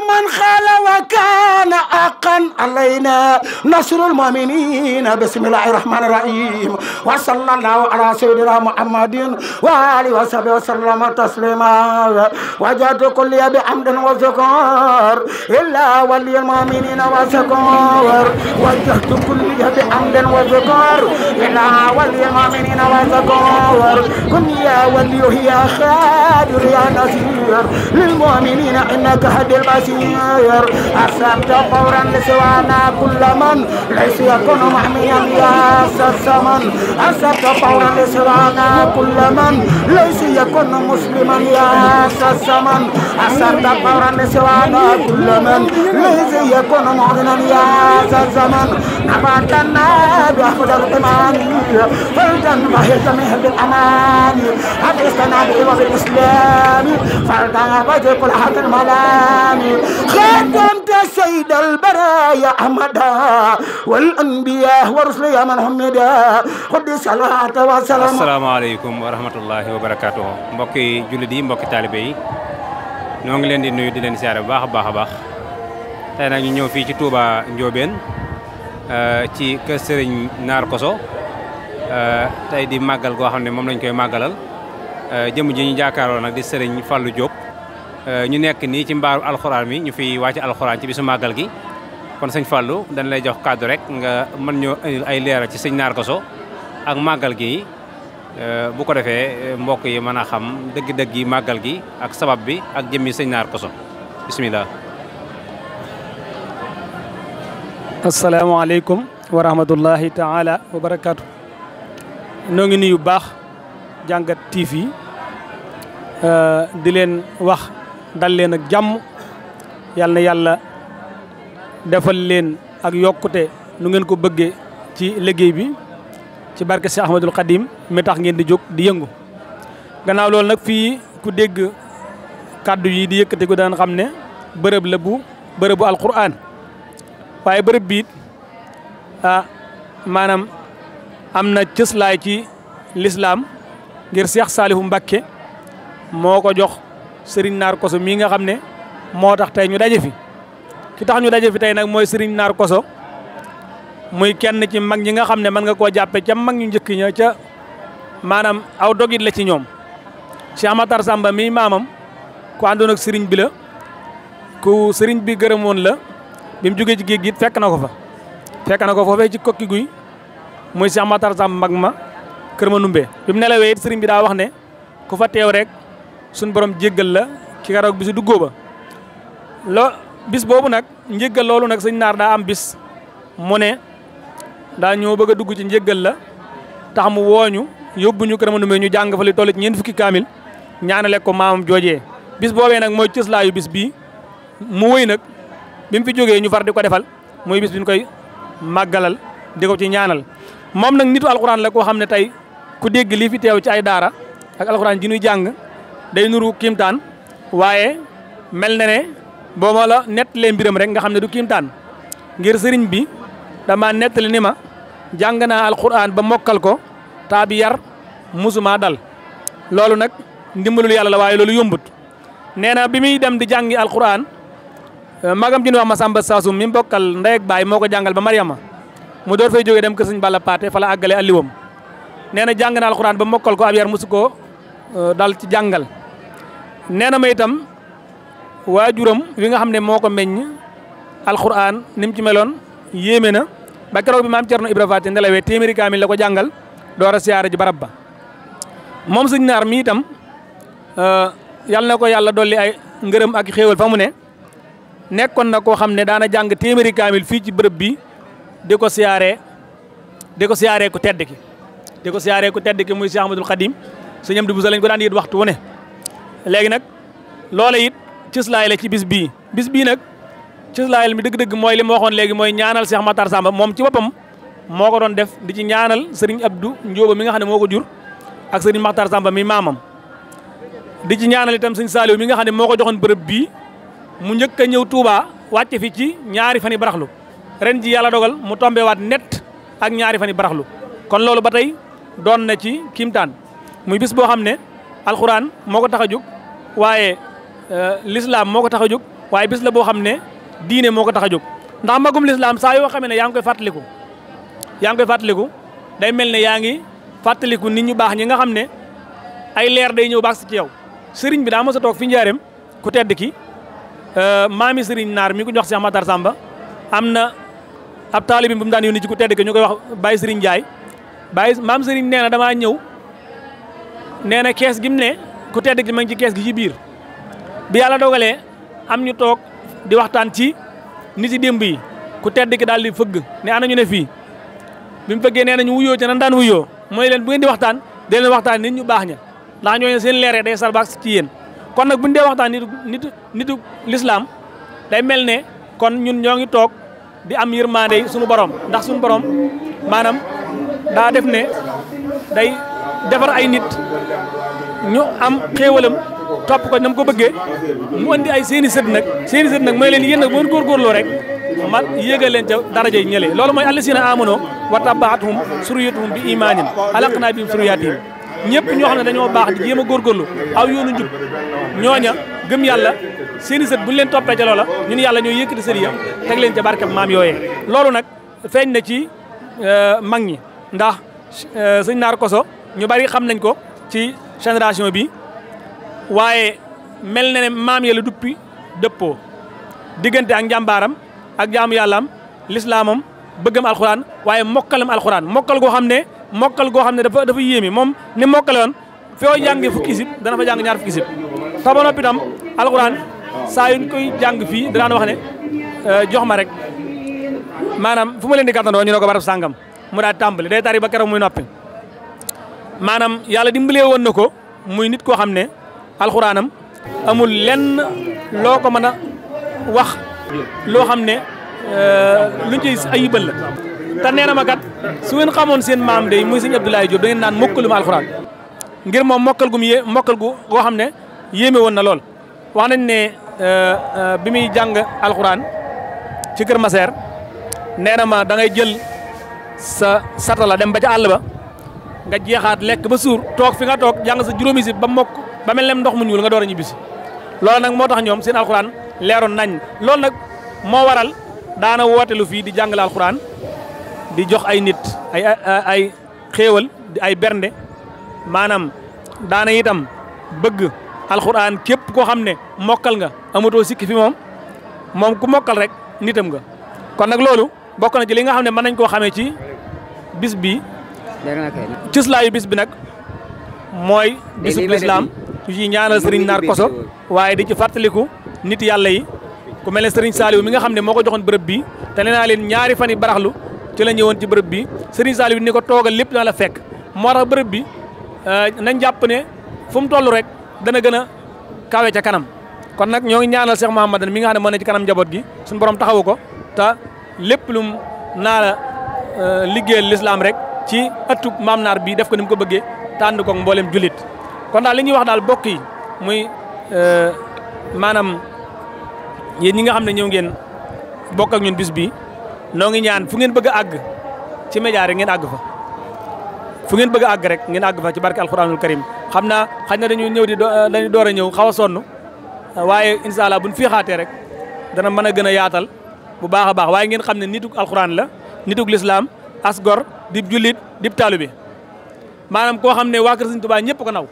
من خال وكان حقا علينا نصر المؤمنين بسم الله الرحمن الرحيم وصلى الله على سيدنا محمد وآله وصحبه وسلم تسليما وجدت كل بحمد وذكر إلا ولي المؤمنين وذكر وجدت كل بحمد وذكر إلا ولي المؤمنين وذكر كن يا ولي يا خادر يا نصير للمؤمنين إنك هدي البصير أسلمت فورا لسوانا كل من ليس يكون محميا يا الزمن أسلمت فورا لسوانا كل من ليس يكون مسلما يا الزمن أسلمت فورا لسوانا كل من ليس يكون مؤمنا يا الزمن نباتنا بأحمد الإيمان فلتن فهي جميع بالأمان حدثنا بإمام الإسلام فلتن فهي كل حد الملام خاتمت سيد البرايا أحمدا والأنبياء ورسل يا من حمدا قد صلاة وسلام. asalaamaaleykum wa rahmatullahi wa barakaatuhu mbokki jullit yi mbokki taalibe yi ñoo ngi leen di nuyu di leen siyaare bu baax a baax a baax tey nag ñu ñëw fii ci Touba Ndiobène ci kër Serigne Naar Koso tey di màggal goo xam ne moom lañ koy màggalal jëm ji ñu jàkkaarloo nag di Serigne Fallou Diop ñu nekk nii ci mbaaru alxuraan mi ñu fiy wàcc alxuraan ci bisu màggal gi kon sëñ Fallou dañ lay jox kàddu rek nga mën ñoo indil ay leeral ci sëñ Naar Koso ak màggal gi bu ko defee mbokk yi mën a xam dëgg-dëgg yi màggal gi ak sabab bi ak jëmmi sëñ Naar Koso bismillah. asalaamaaleykum wa rahmatullahi taala wa barakaatu. noo ngi nuyu baax Jàngat TV di leen wax dal leen ak jàmm yal na yàlla defal leen ak yokkute nu ngeen ko bëggee ci liggéey bi ci barke si Ahmadul Xadim mi tax ngeen di jóg di yëngu. gannaaw loolu nag fii ku dégg kàddu yi di yëkkate ko daan xam ne bërëb la bu bërëbu alquran waaye bërëb biit maanaam am na cëslaay ci lislaam ngir Seex Saalihu Mbàkke moo ko jox Serigne Naar Koso mii nga xam ne moo tax tey ñu daje fi ki tax ñu daje fi tey nag mooy Serigne Naar Koso muy kenn ci mag ñi nga xam ne mën nga koo jàppe ca mag ñu njëkk ña ca maanaam aw dogit la ci ñoom Cheikh Matar Samba mii maamam ku àndoon ak Serigne bi la ku Serigne bi gërëmoon la bi mu jógee ci géej gi fekk na ko fa fekk na ko foofee ci kokki guy muy Cheikh Matar Samba mag ma kër ma numbee bi mu nelawee it Serigne bi daa wax ne ku fa teew rek suñ borom jéggal la ci keroog bisu duggoo ba bis boobu nag njéggal loolu nag sëñ Naar daa am bis mu ne daa ñëw bëgg a dugg ci njéggal la tax mu wooñu yóbbu ñu kër ma numbee ñu jàng fa li toll ci ñeent fukki kaamil ñaanale ko maamam joojee bis boobee nag mooy cëslaayu bis bii mu wëy nag bi mu fi jógee ñu far di ko defal muy bis bi ñu koy màggalal di ko ci ñaanal moom nag nitu alxuraan la koo xam ne tey ku dégg lii fi teew ci ay daara ak alxuraan ji ñuy jàng day nuru kiimtaan waaye mel na ne boo ma la nettalee mbiram rek nga xam ne du kiimtaan ngir sëriñ bi dama nettali ni ma jàng naa alxuraan ba mokkal ko taa bi yar musuma dal loolu nag ndimbalul yàlla la waaye loolu yombut nee na bi muy dem di jàngi alxuraan magam ji ñu wax Masamba Saasum mi mbokkal ndey ak baay moo ko jàngal ba Mariama mu door fay jógee dem kër sëñ Balla Paate fa la àggale alliwam nee na jàng na alxuraan ba mokkal ko ab yar musu ko dal ci jàngal nee na ma itam waajuram wi nga xam ne moo ko meññ alxuraan ni mu ci meloon yéeme na ba keroog bi maam Cerno Ibra Faati nelawee téeméeri kaamil la ko jàngal door a siyaare ji barab ba moom sëñ Naar mi itam yàlla na ko yàlla dolli ay ngërëm ak xéewal fa mu ne nekkoon na koo xam ne daana jàng téeméeri kaamil fii ci bërëb bi di ko siyaaree ku tedd ki di ko siyaaree ku tedd ki muy Cheikh Ahmadul Khadim sëñ Amdi Buso lañ ko daan yit waxtu wu ne léegi nag loola it cëslaay la ci bis bii nag cëslaayal mi dëgg-dëgg mooy li ma waxoon léegi mooy ñaanal Cheikh Matar Samba moom ci boppam moo ko doon def di ci ñaanal Serigne Abdou Ndioba mi nga xam ne moo ko jur ak Serigne Matar Samba mi maamam di ci ñaanal itam Serigne Saliou mi nga xam ne moo ko joxoon bërëb bii mu njëkk a ñëw Touba wàcce fi ci ñaari fan yi baraxlu ren ji yàlla dogal mu tombé waat net ak ñaari fan yi baraxlu kon loolu ba tey doon na ci kiimtaan muy bis boo xam ne alxuraan moo ko tax a jóg waaye l'islam moo ko tax a jóg waaye bis la boo xam ne diine moo ko tax a jóg ndax magum lislaam saa yoo xamee ne yaa ngi koy fàttaliku day mel ne yaa ngi fàttaliku nit ñu baax ñi nga xam ne ay leer day ñëw baax si ci yow sëriñ bi daa mos a toog fi njaareem ku tedd ki maami sëriñ naar mi ko jox Cheikh Matar Samba am na ab taalibi bu mu daan yónni ci ku tedd ki ñu koy wax Baye Sëriñ Ndiaye maam sëriñ nee na damaa ñëw nee na kees gi mu ne ku tedd ki ma ngi ci kees gi ci biir bi yàlla dogalee am ñu toog di waxtaan ci nit yi démb yi ku tedd ki daal di fëgg ne ana ñu ne fii bi mu fëggee nee na ñu wuyoo ci nan daan wuyoo mooy leen bu ngeen di waxtaan dee leen waxtaan nit ñu baax ña ndax ñooñu seen leer day sal baax ci yéen kon nag buñu dee waxtaan nitu lislaam day mel ne kon ñun ñoo ngi toog di am yërmande suñu borom ndax suñu borom maanaam daa def ne day defar ay nit ñu am xéewalam topp ko nam ko bëggee mu andi ay seeni sët nag mooy leen yéen nag boo góorgóorloo rek ma yéegal leen ca daraja yi ñëlee loolu mooy allasina amanoo wa tabaatuhum suriyatuhum bi imaanin alaqnaa bihim suriyatihim ñëpp ñoo xam ne dañoo baax di jéem a góorgóorlu aw yoonu njub ñooña gëm yàlla seeni sët buñu leen toppee ca loola ñun yàlla ñoo yëkkati sët ya teg leen ca barkeb maam yooyee loolu nag feeñ na ci mag ñi ndax sëñ Naar Koso ñu bari xam nañ ko ci génération bi waaye mel na ne maam ya la duppi dëppoo diggante ak njàmbaaram ak jaamu yàllaam lislaamam bëggam alxuraan waaye mokkalam alxuraan mokkal goo xam ne dafa yéeme moom ni mokkale woon foo jàngee fukki isib dana fa jàng ñaar fukki isib te ba noppi itam alxuraan saa yuñ koy jàng fii danaan wax ne jox ma rek maanaam fu ma leen di gàttandoo ñu ne ko barab sàngam mu daal tàmbali day tari ba keroog muy noppi maanaam yàlla dimbalee woon na ko muy nit koo xam ne alxuraanam amul lenn loo ko mën a wax loo xam ne luñ ciy ayibal la te nee na ma kat su ngeen xamoon seen maam day muy sëñ Abdoulaye Diop da ngeen naan mokkaluma alxuraan ngir moom mokkal gu goo xam ne yéeme woon na lool wax nañ ne bi muy jàng alxuraan ci Kër Maseer nee na ma da ngay jël sa satala dem ba ca àll ba nga jeexaat lekk ba suur toog fi nga toog jàng sa juróomi si ba mokk ba mel ne ndox mu ñuul nga door a ñibbisi loolu nag moo tax ñoom seen alxuraan leeroon nañ loolu nag moo waral daana wootelu fii di jàngale alxuraan di jox ay nit ay xéewal di ay bernde maanaam daana itam bëgg alxuraan képp koo xam ne mokkal nga amatoo sikki fi moom ku mokkal rek nitam nga kon nag loolu bokk na ci li nga xam ne mën nañ koo xamee ci bis bi cëslaayu bis bi nag mooy bisub lislaam ñu ci ñaanal sëriñ Naar Koso waaye di ci fàttaliku nit yàlla yi ku mel ne sëriñ Saliou mi nga xam ne moo ko joxoon bërëb bi te nee naa leen ñaari fan yi baraxlu ci la ñëwoon ci bërëb bi sëriñ Saliou ni ko toogal lépp dana la fekk moo tax bërëb bi nañ jàpp ne fu mu toll rek dana gën a kawe ca kanam kon nag ñoo ngi ñaanal Cheikh Mouhamadan mi nga xam ne moo ne ci kanam njaboot gi suñu borom taxawu ko te lépp lum naa la liggéeyal lislaam rek ci ëttub maam naar bi def ko ni mu ko bëggee tànn ko mboolem jullit kon daal li ñuy wax daal bokk yi muy maanaam yéen ñi nga xam ne ñëw ngeen bokk ak ñun bis bi noo ngi ñaan fu ngeen bëgg a àgg ci média rek ngeen àgg fa fu ngeen bëgg a àgg rek ngeen àgg fa ci barke alxuraanul karim xam naa xañ na dañu ñëw dañu door a ñëw xaw a sonn waaye incha allah buñ fii xaatee rek dana mën a gën a yaatal bu baax a baax waaye ngeen xam ne nitug alxuraan la nitug lislaam as gor dib jullit dib taalibe maanaam koo xam ne waa kër Sëriñ Tuubaa ñëpp ko naw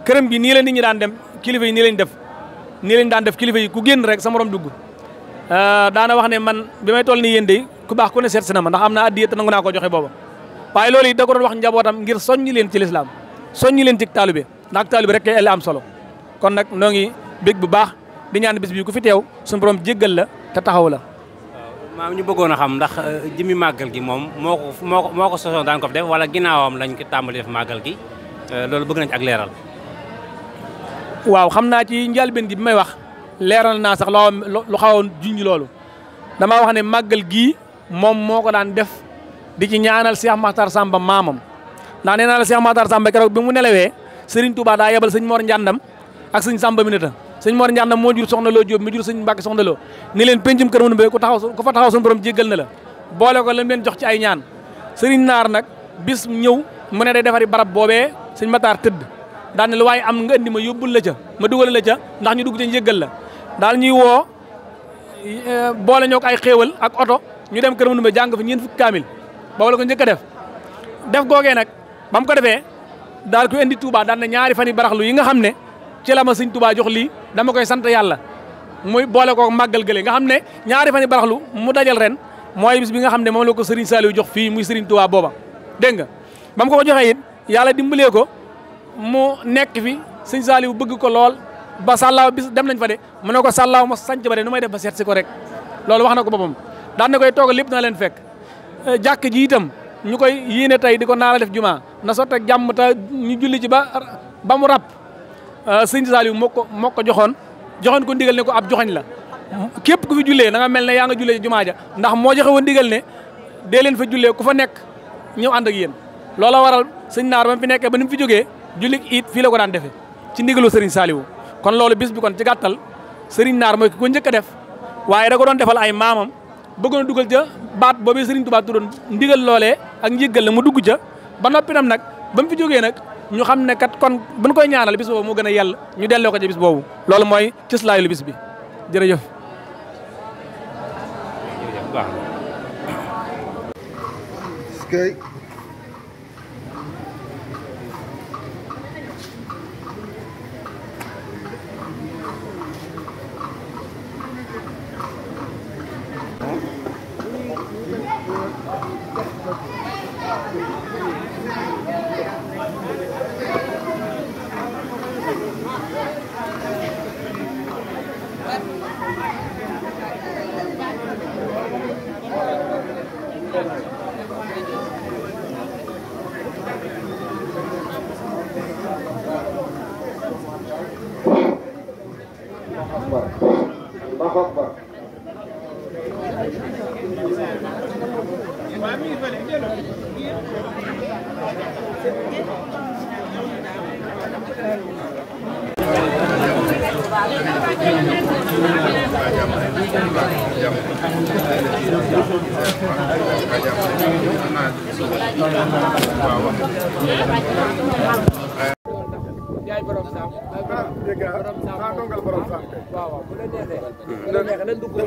këram gi nii la nit ñi daan dem kilifa yi nii lañ def nii lañ daan def kilifa yi ku génn rek sa morom dugg daana wax ne man bi may toll ni yéen de ku baax ku ne seet si na ma ndax am naa addiya te nangu naa ko joxe booba waaye loolu it da ko doon wax njabootam ngir soññi leen ci lislaam soññi leen ci taalibe ndax taalibe rek kay am solo kon nag noo ngi bég bu baax di ñaan bis bi ku fi teew suñu borom jéggal la te taxaw la maam ñu bëggoon a xam ndax jëmmi màggal gi moom moo ko sosoon daan ko fi def wala ginnaawam lañ ko tàmbali def màggal gi loolu bëgg nañ ci ak leeral. waaw xam naa ci njëlbéen gi bi may wax leeral naa sax lu xawoon junj loolu damaa wax ne màggal gii moom moo ko daan def di ci ñaanal Cheikh Makhtar Samba maamam ndax nee naa la Cheikh Makhtar Samba keroog bi mu nelawee Serigne Touba daa yebal sëñ Mor Ndiandam ak sëñ Samba Minata sëñ Mor Ndiandam moo jur Soxna Lo Diop mi jur sëñ Mbacke Soxna Lo ni leen pencum kër mënu be ku fa taxaw suñu borom jéggal na la boole ko lam leen jox ci ay ñaan Serigne Naar nag bis ñëw mu ne day defari barab boobee sëñ Matar tëdd daal ne lu waaye am nga indi ma yóbbul la ca ma dugal la ca ndax ñu dugg ca njéggal la daal ñuy woo boole ñoo ko ay xéewal ak oto ñu dem kër Mandoumbe jàng fi ñeent fukki kaamil boobu la ko njëkk a def googee nag ba mu ko defee daal ko indi Touba daan na ñaari fan yi baraxlu yi nga xam ne ci la ma sëñ Touba jox lii dama koy sant yàlla muy boole ko màggal gële nga xam ne ñaari fan yi baraxlu mu dajal ren mooy bis bi nga xam ne moom la ko Serigne Saliou jox fii muy Serigne Touba booba dégg nga ba mu ko joxee it yàlla dimbalee ko mu nekk fi sëñ Saliou bëgg ko lool ba sàllaaw bis dem nañ fa de mu ne ko sàllaaw ma sanc ba de nu may def ba seet si ko rek loolu wax na ko boppam daan na koy toogal lépp na leen fekk jàkk ji itam ñu koy yéene tey di ko naala def juma na sotti ak jàmm te ñu julli ci ba mu rab sëñ Saliou moo ko joxoon ko ndigal ne ko ab joxañ la képp ku fi jullee na nga mel ne yaa nga jullee ci jumaa ja ndax moo joxe woon ndigal ne dee leen fa jullee ku fa nekk ñëw ànd ak yéen loola waral sëñ Naar ba mu fi nekkee ba ni mu fi jógee julli it fii la ko daan defee ci ndigalu Serigne Saliou kon loolu bis bi kon ci gàttal Serigne Naar mooy ki ko njëkk a def waaye da ko doon defal ay maamam bëggoon dugal ca baat boobee Serigne Touba tuddoon ndigal loolee ak njëggal la mu dugg ca ba noppi nam nag ba mu fi jógee nag ñu xam ne kat kon buñ koy ñaanal bis boobu moo gën a yell ñu delloo ko ca bis boobu loolu mooy cëslaayu bis bi jërëjëf.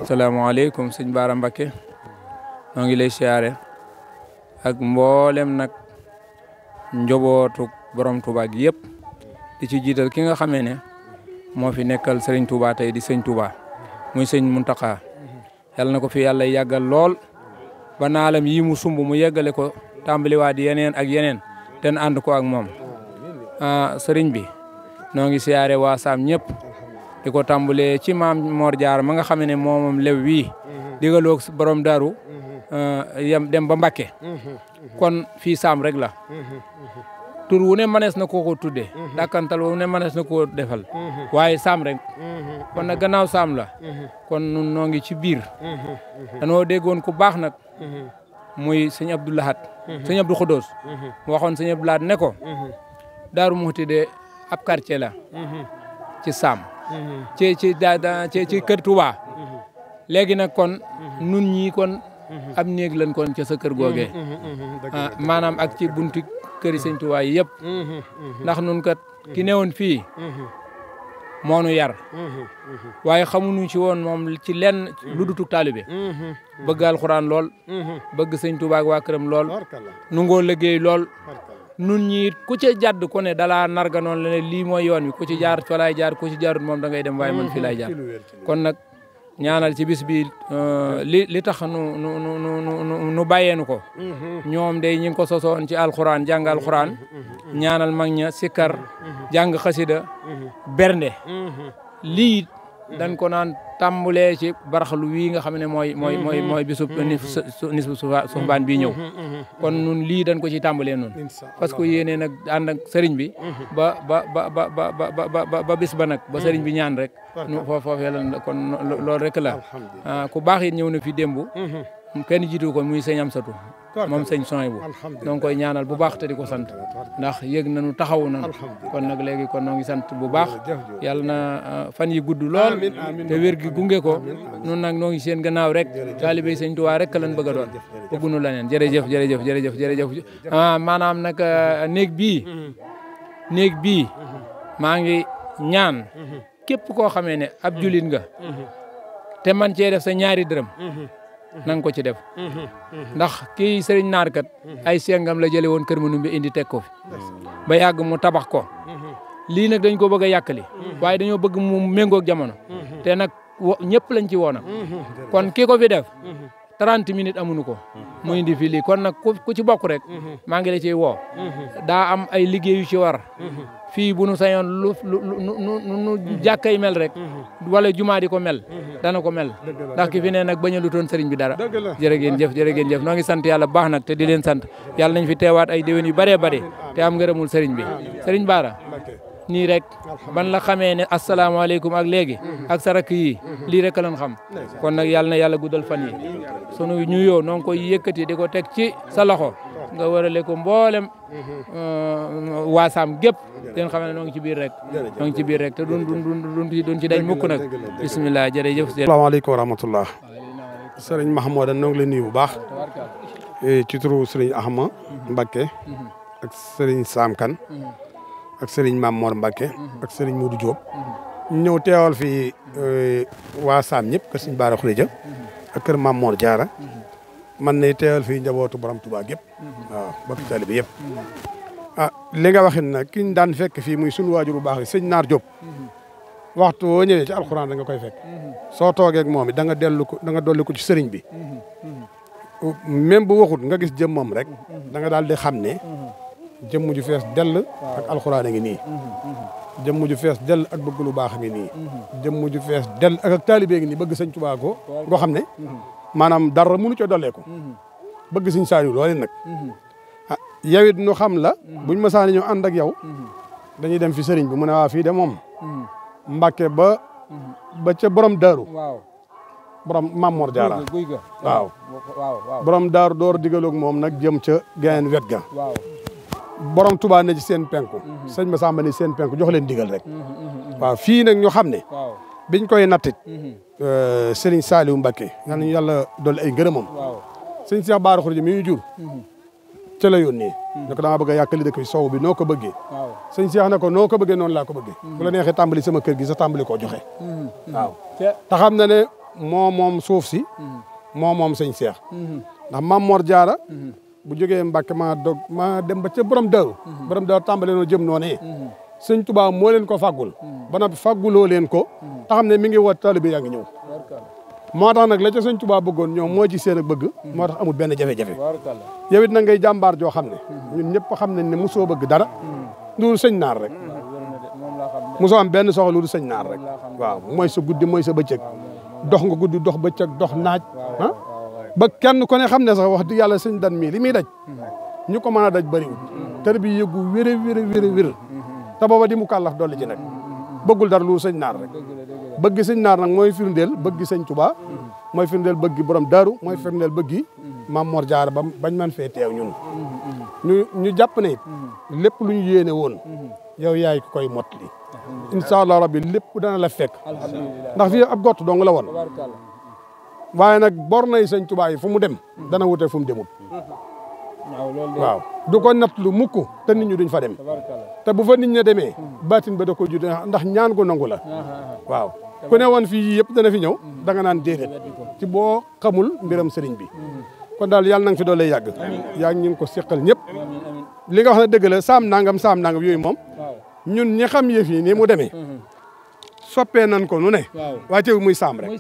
salaamaaleykum sëñ Bara Mbacké noo ngi lay siyaare ak mboolem nag njobootu borom Touba gi yëpp di ci jiital ki nga xamee ne moo fi nekkal Serigne Touba tey di sëñ Touba muy sëñ Mountakha yàlla na ko fi yàlla yàggal lool ba naalam yi mu sumb mu yeggale ko tàmbaliwaat yeneen ak yeneen ten ànd ko ak moom sëriñ bi noo ngi siyaare waa Saam ñëpp di ko tàmbalee ci maam Mor Diarra ma nga xam ne moomam lew wii digaloog borom daru yam dem ba Mbacké kon fii Saam rek la tur wu ne mënees na koo ko tuddee dàkkantal wu ne mënees na koo defal waaye Saam rek kon nag gannaaw Saam la kon nun noo ngi ci biir danoo déggoon ku baax nag muy sëñ Abdou Lahad sëñ Abdou Khoudous mu waxoon sëñ Abdou Lahad ne ko Daaru Muxti de ab quartier la ci Saam ci kër Touba léegi nag kon nun ñii kon ab néeg lañ kon ca sa kër googee maanaam ak ci buntu këri sëñ Touba yi yëpp ndax nun kat ki newoon fii moonu yar waaye xamuñu ci woon moom ci lenn lu dutug taalibe bëgg alxuraan lool bëgg sëñ Touba ak waa këram lool nu ngoo liggéey lool nun ñi ku ci jàdd ku ne dalaa narga noonu la ne lii mooy yoon wi ku ci jaar fa laay jaar ku ci jaarut moom da ngay dem waaye man fii laay jaar kon nag ñaanal ci bis bi li tax nu bàyyeenu ko ñoom day ñi ngi ko sosoon ci alxuraan jàng alxuraan ñaanal mag ña sikkar jàng xasida bernde lii dañ ko naan tàmbulee ci baraxlu wii nga xam ne mooy bisub nisbu suxbaan bii ñëw kon nun lii dañ ko ci tàmbalee noonu parce que yéene nag ànd ak sëriñ bi ba bis ba nag ba sëriñ bi ñaan rek nu foofee la kon loolu rek la ku baax it ñëw na fi démb kenn jiitu ko muy sëñ Amsatu moom sëñ Sohaybu donc koy ñaanal bu baax te di ko sant ndax yëg nañu taxawu nañu kon nag léegi kon noo ngi sant bu baax yàlla na fan yi gudd lool te wér gi gunge ko nun nag noo ngi seen gannaaw rek taalibe sëñ Tuubaa rek lañ bëgg a doon bëggunu la neen jërëjëf maanaam nag néeg bii maa ngi ñaan képp koo xamee ne ab julit nga te man cee def sa ñaari dërëm na nga ko ci def ndax kii sëriñ naar kat ay sengam la jële woon Kër Manumbe indi teg ko fi ba yàgg mu tabax ko lii nag dañ ko bëgg a yàkkali waaye dañoo bëgg mu méngoog jamono te nag ñëpp lañ ci woon kon kii ko fi def 30 minutes amuñu ko mu indi fii lii kon nag ku ci bokk rek maa ngi la ciy woo daa am ay liggéey yu ci war fii bu nu sañoon nu jàkkay mel rek wala jumaa di ko mel dana ko mel ndax ki fi ne nag bañ a lutoon sëriñ bi dara jërë ngeen jëf noo ngi sant yàlla baax nag te di leen sant yàlla nañ fi teewaat ay déwén yu bëree bëri te am ngërëmul sëriñ bi sëriñ Bara nii rek ban la xamee ne asalaamaaleykum ak léegi ak sarak yi lii rek lañ xam kon nag yàlla na yàlla guddal fan yi sunu nuyoo noo ngi koy yëkkati di ko teg ci sa loxo nga warale ko mboolem waasaam gépp den xam ne noo ngi ci biir rek noo ngi ci biir rek te duñ ci dañ mukk nag bisimilah jërëjëf. asalaamaaleykum wa rahmatullah sëriñ Mahmouda noo ngi leen nuyu bu baax ci turu sëriñ Ahma Mbacké ak sëriñ Sam Kane ak sëriñ Mame Mor Mbacké ak sëriñ Modou Diop ñëw teewal fi waa Sam ñëpp kër sëriñ Bara Khourédia ak kër Mame Mor Diarra man ne teewal fii njabootu borom Touba gépp waaw bokk taalibe bi yëpp li nga waxin nag ki ñu daan fekk fii muy sunu waajur bu baax yi sëñ Naar Diop waxtu woo ñëwee ci alxuraan da nga koy fekk soo toogee ak moom it da nga dolli ko ci sëriñ bi même bu waxut nga gis jëmmam rek da nga daal di xam ne jëmm ju fees dell ak alxuraan a ngi nii jëmm ju fees dell ak bëgg lu baax a ngi nii jëmm ju fees dell ak taalibe ngi nii bëgg sëñ Tuubaa ko ngoo xam ne maanaam dara mënu ca dolleeku bëgg sëñ Saaliw loolu nag yow it nu xam la buñ masaani ñëw ànd ak yow dañuy dem fi sëriñ bi mu ne waa fii de moom Mbàkke ba ca borom daaru borom Mame Mor Diarra waaw borom daaru door digaloog moom nag jëm ca geneen wet ga borom Touba ne ci seen penku sëñ Massamba ne seen penku jox leen digal rek waaw fii nag ñu xam ne biñ koy nattit Serigne Saliou Mbacké yal nañu yàlla dolli ay ngërëmam sëñ Cheikh Bara Khourédia mi ñu jur ca la yónnee ne ko dama bëgg a yàkkali dëkk bi sow bi noo ko bëggee sëñ Cheikh ne ko noo ko bëggee noonu laa ko bëggee bu la neexee tàmbali sama kër gi sa tàmbali koo joxe waaw te xam na ne moom suuf si moom sëñ Cheikh ndax Mame Mor Diarra bu jógee Mbàkke ma dem ba ca borom daaru tàmbale noo jëm noonee sëñ Touba moo leen ko faggul ba noppi fagguloo leen ko te xam ne mi ngi woot taalibe yaa ngi ñëw moo tax nag la ca sëñ Touba bëggoon ñoom moo ci seen ak bëgg moo tax amul benn jafe-jafe yow it nag ngay jàmbaar joo xam ne ñun ñëpp xam nañ ne mosoo bëgg dara loolu sëñ naar rek mosoo am benn soxla loolu sëñ naar rek waaw mooy sa guddi mooy sa bëccëg dox nga guddi dox bëccëg dox naaj ba kenn ku ne xam ne sax wax dëgg yàlla sëñ dan mii li muy daj ñu ko mën a daj bëriwul tër bi yëggu wér te booba di mu kàllaf dolli ci nag bëggul dara lu sëñ naar rek bëgg sëñ naar nag mooy firndeel bëgg sëñ Touba mooy firndeel bëgg borom daaru mooy firndeel bëgg Mame Mor Diarra ba bañ man fee teew ñun ñu jàpp ne it lépp lu ñu yéene woon yow yaay ko koy mottali incha allah rabbi lépp dana la fekk ndax fii ab gott dong la woon waaye nag bor nay sëñ Touba yi fu mu dem dana wute fu mu demul waaw du ko natt lu mukk te nit ñi duñ fa dem te bu fa nit ña demee baatin ba da ko judd ndax ñaan ko nangu la waaw ku ne woon fii yëpp dana fi ñëw da nga naan déedéet ci boo xamul mbiram sëriñ bi kon daal yàlla na nga fi doole yàgg yaa ngi ñu ko seqal ñëpp li nga wax ne dëgg la saam nangam yooyu moom ñun ñi xam yëf yi nii mu demee soppee nan ko nu ne waaye teew muy saam rek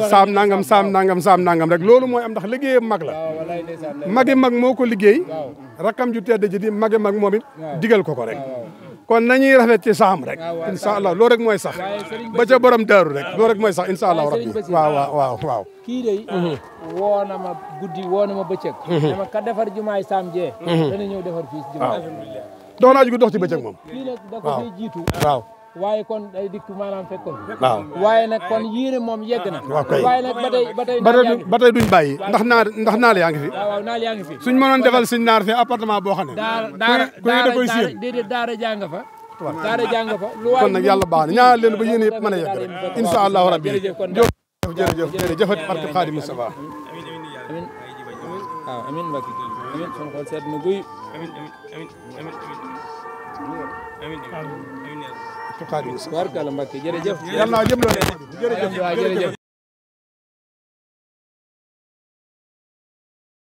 saam nangam rek loolu mooy am ndax liggéeyam mag la magi mag moo ko liggéey rakam ju tedd ji di magi mag moom it digal ko rek kon nañuy rafet ci saam rek incha allah loolu rek mooy sax ba ca borom daaru rek loolu rek mooy sax incha allah rabbi waaw kii de woo na ma guddi woo na ma bëccëg dama ka defar jumaay saam jee dana ñëw defar fii jumaay dox naa ji dox ci bëccëg moom kii nag da ko fay jiitu waaw waaye kon day dikk maanaam fekkoon waaw waaye nag kon yéene moom yegg na waaw kay waaye nag ba tey duñ bàyyi ndax naal yaa ngi fi waaw naal yaa ngi fi suñ mënoon defal suñ naar fi appartement boo xam ne da koy séen déedéet daara jàng fa kon nag yàlla baax na ñaanal leen ba yéene yëpp mën a yegg rek insha allahu rabbi jërëjëf barke Xaadim Mustafa amin waaw amin Mbacke amin son xol seet na guy Xaadim barkala Mbacke jërëjëf yàlla jëm loolu jërëjëf jërëjëf